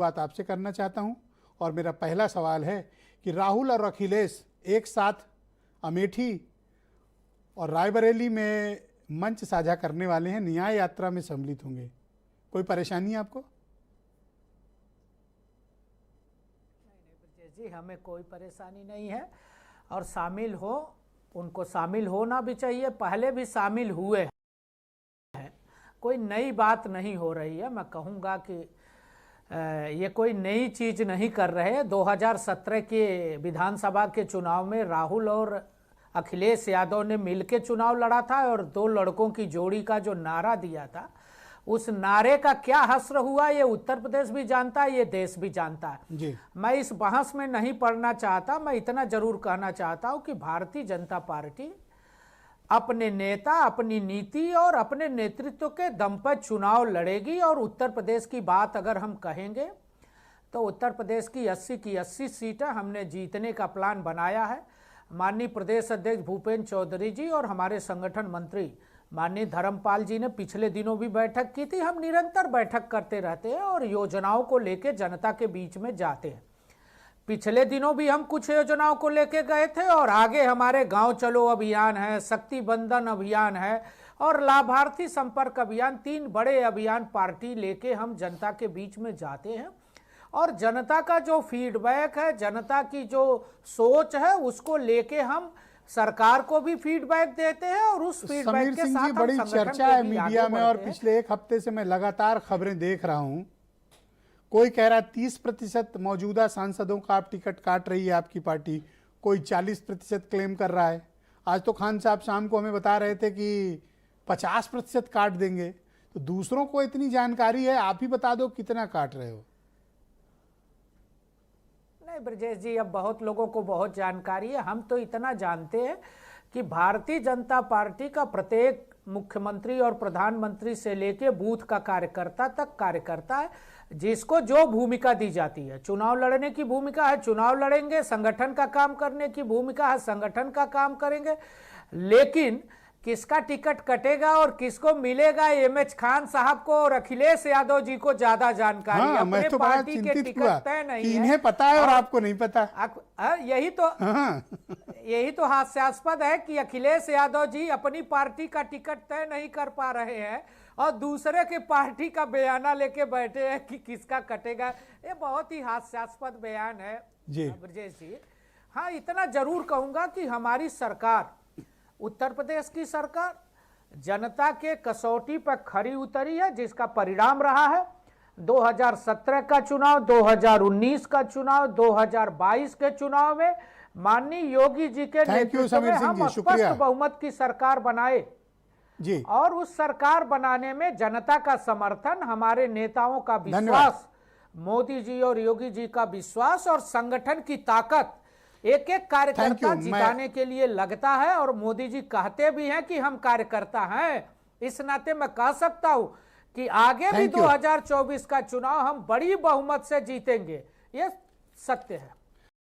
बात आपसे करना चाहता हूं और मेरा पहला सवाल है कि राहुल और अखिलेश एक साथ अमेठी और रायबरेली में मंच साझा करने वाले हैं, न्याय यात्रा में सम्मिलित होंगे। कोई परेशानी है आपको? जी, हमें कोई परेशानी नहीं है और शामिल हो, उनको शामिल होना भी चाहिए, पहले भी शामिल हुए हैं, कोई नई बात नहीं हो रही है। मैं कहूँगा कि ये कोई नई चीज़ नहीं कर रहे। 2017 के विधानसभा के चुनाव में राहुल और अखिलेश यादव ने मिलकर चुनाव लड़ा था और दो लड़कों की जोड़ी का जो नारा दिया था, उस नारे का क्या हश्र हुआ ये उत्तर प्रदेश भी जानता है, ये देश भी जानता है जी। मैं इस बहस में नहीं पड़ना चाहता। मैं इतना जरूर कहना चाहता हूं कि भारतीय जनता पार्टी अपने नेता, अपनी नीति और अपने नेतृत्व के दम पर चुनाव लड़ेगी। और उत्तर प्रदेश की बात अगर हम कहेंगे तो उत्तर प्रदेश की 80 की 80 सीटें हमने जीतने का प्लान बनाया है। माननीय प्रदेश अध्यक्ष भूपेंद्र चौधरी जी और हमारे संगठन मंत्री माननीय धर्मपाल जी ने पिछले दिनों भी बैठक की थी। हम निरंतर बैठक करते रहते हैं और योजनाओं को लेकर जनता के बीच में जाते हैं। पिछले दिनों भी हम कुछ योजनाओं को लेके गए थे और आगे हमारे गांव चलो अभियान है, शक्ति बंधन अभियान है और लाभार्थी संपर्क अभियान, 3 बड़े अभियान पार्टी लेके हम जनता के बीच में जाते हैं। और जनता का जो फीडबैक है, जनता की जो सोच है, उसको लेके हम सरकार को भी फीडबैक देते हैं और उस फीडबैक के साथ बड़ी चर्चा है मीडिया में और पिछले एक हफ्ते से मैं लगातार खबरें देख रहा हूं। कोई कह रहा है 30% मौजूदा सांसदों का आप टिकट काट रही है आपकी पार्टी, कोई 40% क्लेम कर रहा है। आज तो खान साहब शाम को हमें बता रहे थे कि 50% काट देंगे। तो दूसरों को इतनी जानकारी है, आप ही बता दो कितना काट रहे हो। नहीं ब्रजेश जी, अब बहुत लोगों को बहुत जानकारी है। हम तो इतना जानते हैं कि भारतीय जनता पार्टी का प्रत्येक मुख्यमंत्री और प्रधानमंत्री से लेके बूथ का कार्यकर्ता तक कार्यकर्ता है, जिसको जो भूमिका दी जाती है, चुनाव लड़ने की भूमिका है चुनाव लड़ेंगे, संगठन का काम करने की भूमिका है संगठन का काम करेंगे। लेकिन किसका टिकट कटेगा और किसको मिलेगा, एमएच खान साहब को और अखिलेश यादव जी को ज्यादा जानकारी। हाँ, अपने तो पार्टी के टिकट तय नहीं है, इन्हें पता है और आपको नहीं पता। यही तो हास्यास्पद है कि अखिलेश यादव जी अपनी पार्टी का टिकट तय नहीं कर पा रहे हैं और दूसरे के पार्टी का बयाना लेके बैठे हैं कि किसका कटेगा। ये बहुत ही हास्यास्पद बयान है ब्रजेश जी। हाँ, इतना जरूर कहूंगा कि हमारी सरकार, उत्तर प्रदेश की सरकार, जनता के कसौटी पर खरी उतरी है, जिसका परिणाम रहा है 2017 का चुनाव, 2019 का चुनाव, 2022 के चुनाव में माननीय योगी जी के नेतृत्व में हम स्पष्ट बहुमत की सरकार बनाए जी। और उस सरकार बनाने में जनता का समर्थन, हमारे नेताओं का विश्वास, मोदी जी और योगी जी का विश्वास और संगठन की ताकत एक एक कार्यकर्ता जिताने के लिए लगता है। और मोदी जी कहते भी हैं कि हम कार्यकर्ता हैं। इस नाते मैं कह सकता हूं कि आगे भी 2024 का चुनाव हम बड़ी बहुमत से जीतेंगे, ये सत्य है।